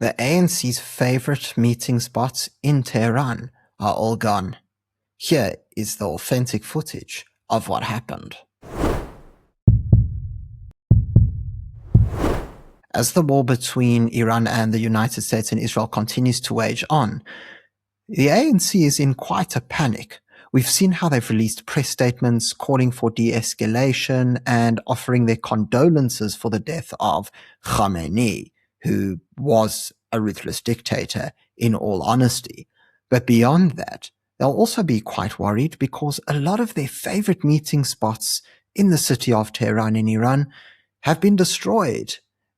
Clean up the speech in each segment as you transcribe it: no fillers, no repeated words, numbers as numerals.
The ANC's favorite meeting spots in Tehran are all gone. Here is the authentic footage of what happened. As the war between Iran and the United States and Israel continues to wage on, the ANC is in quite a panic. We've seen how they've released press statements calling for de-escalation and offering their condolences for the death of Khamenei, who was a ruthless dictator in all honesty. But beyond that, they'll also be quite worried because a lot of their favorite meeting spots in the city of Tehran in Iran have been destroyed.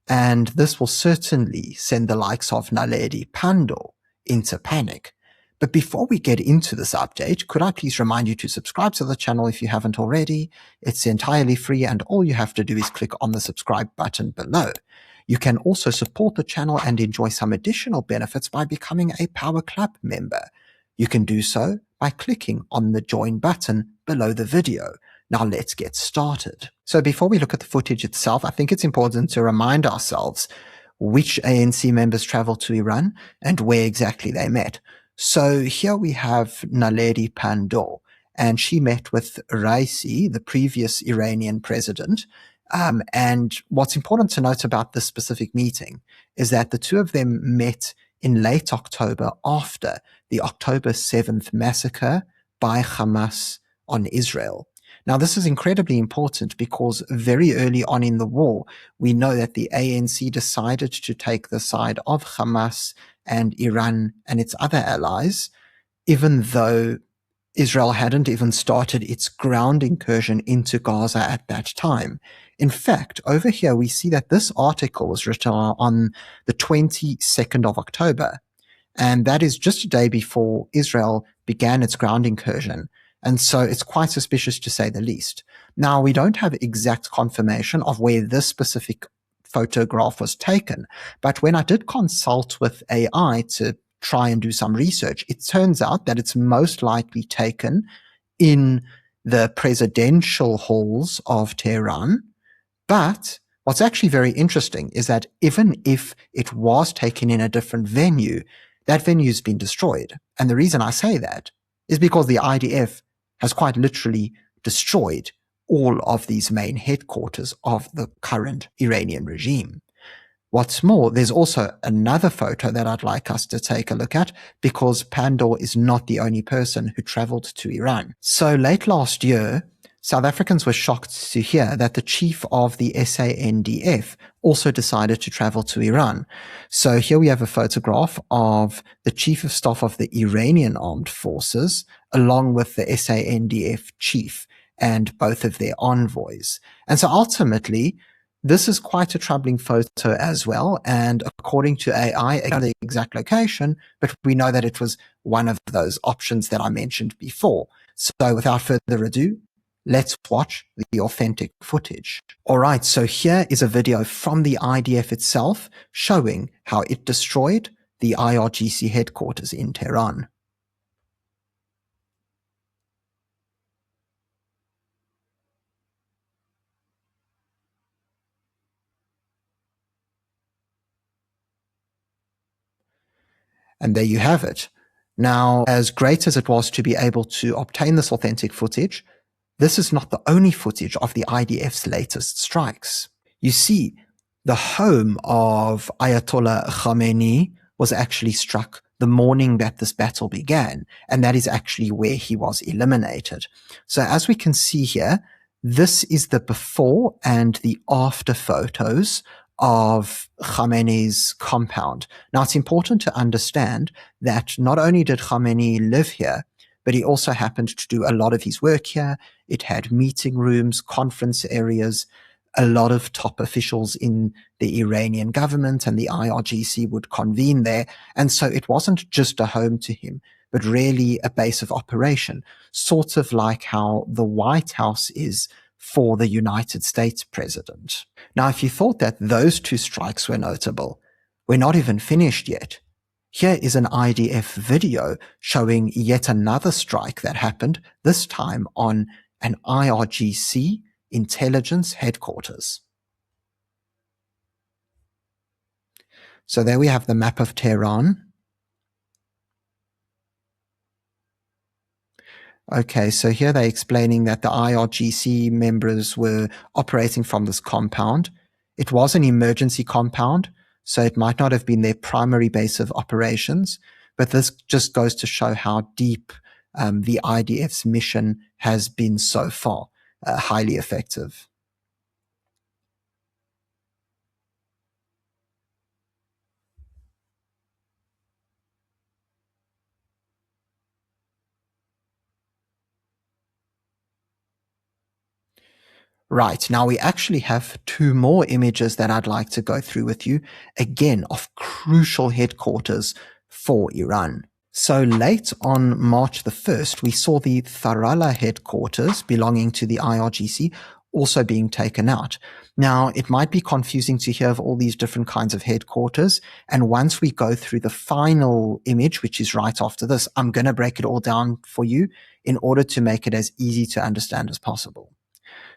And this will certainly send the likes of Naledi Pandor into panic. But before we get into this update, could I please remind you to subscribe to the channel if you haven't already? It's entirely free and all you have to do is click on the subscribe button below. You can also support the channel and enjoy some additional benefits by becoming a Power Club member. You can do so by clicking on the join button below the video. Now let's get started. So before we look at the footage itself, I think it's important to remind ourselves which ANC members traveled to Iran and where exactly they met. So here we have Naledi Pandor, and she met with Raisi, the previous Iranian president. And what's important to note about this specific meeting is that the two of them met in late October after the October 7th massacre by Hamas on Israel. Now, this is incredibly important because very early on in the war, we know that the ANC decided to take the side of Hamas and Iran and its other allies, even though Israel hadn't even started its ground incursion into Gaza at that time. In fact, over here we see that this article was written on the 22nd of October, and that is just a day before Israel began its ground incursion. And so it's quite suspicious to say the least. Now, we don't have exact confirmation of where this specific photograph was taken, but when I did consult with AI to try and do some research, it turns out that it's most likely taken in the presidential halls of Tehran. But what's actually very interesting is that even if it was taken in a different venue, that venue's been destroyed. And the reason I say that is because the IDF has quite literally destroyed all of these main headquarters of the current Iranian regime. What's more, there's also another photo that I'd like us to take a look at because Pandor is not the only person who traveled to Iran. So late last year, South Africans were shocked to hear that the chief of the SANDF also decided to travel to Iran. So here we have a photograph of the chief of staff of the Iranian armed forces along with the SANDF chief and both of their envoys. And so ultimately, this is quite a troubling photo as well. And according to AI, I don't know the exact location, but we know that it was one of those options that I mentioned before. So without further ado, let's watch the authentic footage. All right, so here is a video from the IDF itself showing how it destroyed the IRGC headquarters in Tehran. And there you have it. Now, as great as it was to be able to obtain this authentic footage, this is not the only footage of the IDF's latest strikes. You see, the home of Ayatollah Khamenei was actually struck the morning that this battle began, and that is actually where he was eliminated. So as we can see here, this is the before and the after photos of Khamenei's compound. Now, it's important to understand that not only did Khamenei live here, but he also happened to do a lot of his work here. It had meeting rooms, conference areas. A lot of top officials in the Iranian government and the IRGC would convene there. And so it wasn't just a home to him, but really a base of operation, sort of like how the White House is for the United States president. Now, if you thought that those two strikes were notable, we're not even finished yet. Here is an IDF video showing yet another strike that happened, this time on an IRGC intelligence headquarters. So there we have the map of Tehran. Okay, so here they're explaining that the IRGC members were operating from this compound. It was an emergency compound, so it might not have been their primary base of operations, but this just goes to show how deep the IDF's mission has been so far, highly effective. Right, now we actually have two more images that I'd like to go through with you, again, of crucial headquarters for Iran. So late on March the 1st, we saw the Tharala headquarters belonging to the IRGC also being taken out. Now, it might be confusing to hear of all these different kinds of headquarters, and once we go through the final image, which is right after this, I'm going to break it all down for you in order to make it as easy to understand as possible.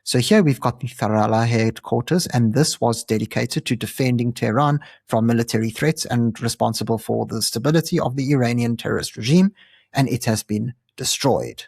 So here we've got the Tharala headquarters, and this was dedicated to defending Tehran from military threats and responsible for the stability of the Iranian terrorist regime, and it has been destroyed.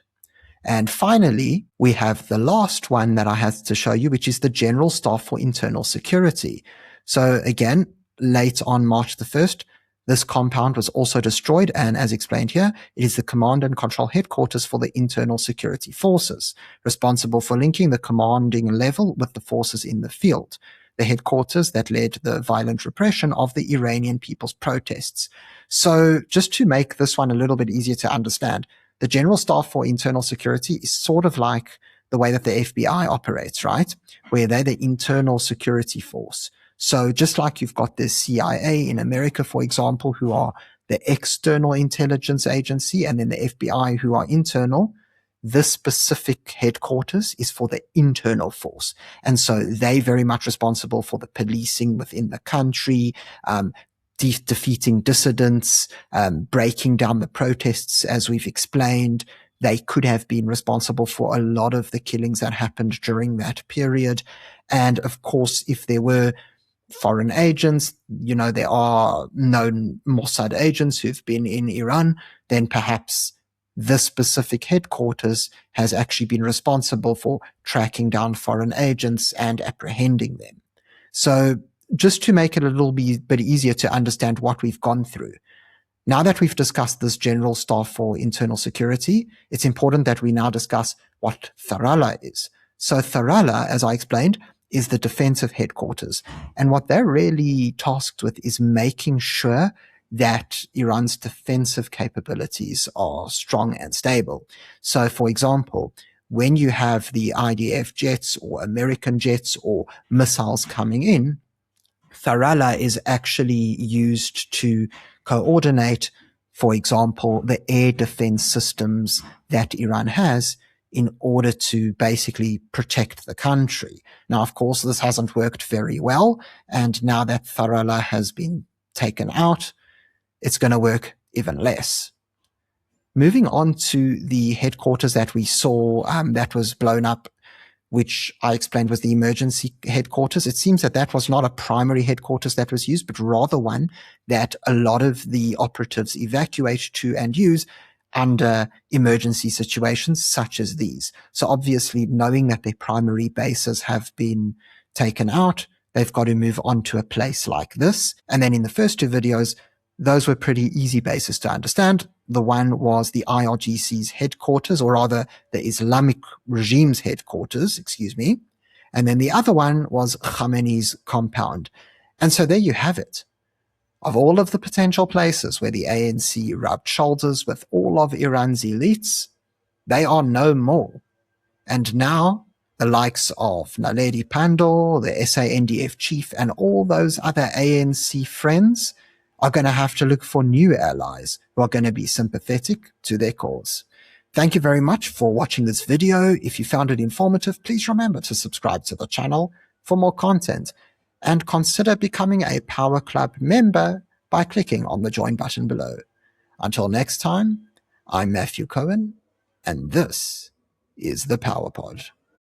And finally, we have the last one that I had to show you, which is the General Staff for Internal Security. So again, late on March the 1st, this compound was also destroyed, and as explained here, it is the command and control headquarters for the internal security forces, responsible for linking the commanding level with the forces in the field, the headquarters that led the violent repression of the Iranian people's protests. So just to make this one a little bit easier to understand, the General Staff for Internal Security is sort of like the way that the FBI operates, right? Where they're the internal security force. So just like you've got the CIA in America, for example, who are the external intelligence agency, and then the FBI who are internal, this specific headquarters is for the internal force. And so they're very much responsible for the policing within the country, defeating dissidents, breaking down the protests, as we've explained. They could have been responsible for a lot of the killings that happened during that period. And of course, if there were foreign agents, there are known Mossad agents who've been in Iran, then perhaps this specific headquarters has actually been responsible for tracking down foreign agents and apprehending them. So just to make it a little bit easier to understand what we've gone through, now that we've discussed this General Staff for Internal Security, it's important that we now discuss what Tharala is. So Tharala, as I explained, is the defensive headquarters. And what they're really tasked with is making sure that Iran's defensive capabilities are strong and stable. So, for example, when you have the IDF jets or American jets or missiles coming in, Tharala is actually used to coordinate, for example, the air defense systems that Iran has in order to basically protect the country. Now, of course, this hasn't worked very well, and now that Tharala has been taken out, it's going to work even less. Moving on to the headquarters that we saw that was blown up, which I explained was the emergency headquarters. It seems that that was not a primary headquarters that was used, but rather one that a lot of the operatives evacuate to and use under emergency situations such as these. So obviously, knowing that their primary bases have been taken out, they've got to move on to a place like this. And then in the first two videos, those were pretty easy bases to understand. The one was the IRGC's headquarters, or rather the Islamic regime's headquarters, and then the other one was Khamenei's compound. And so there you have it. Of all of the potential places where the ANC rubbed shoulders with all of Iran's elites, they are no more. And now the likes of Naledi Pandor, the SANDF chief, and all those other ANC friends are going to have to look for new allies who are going to be sympathetic to their cause. Thank you very much for watching this video. If you found it informative, please remember to subscribe to the channel for more content, and consider becoming a Power Club member by clicking on the join button below. Until next time, I'm Matthew Cohen, and this is the Power Pod.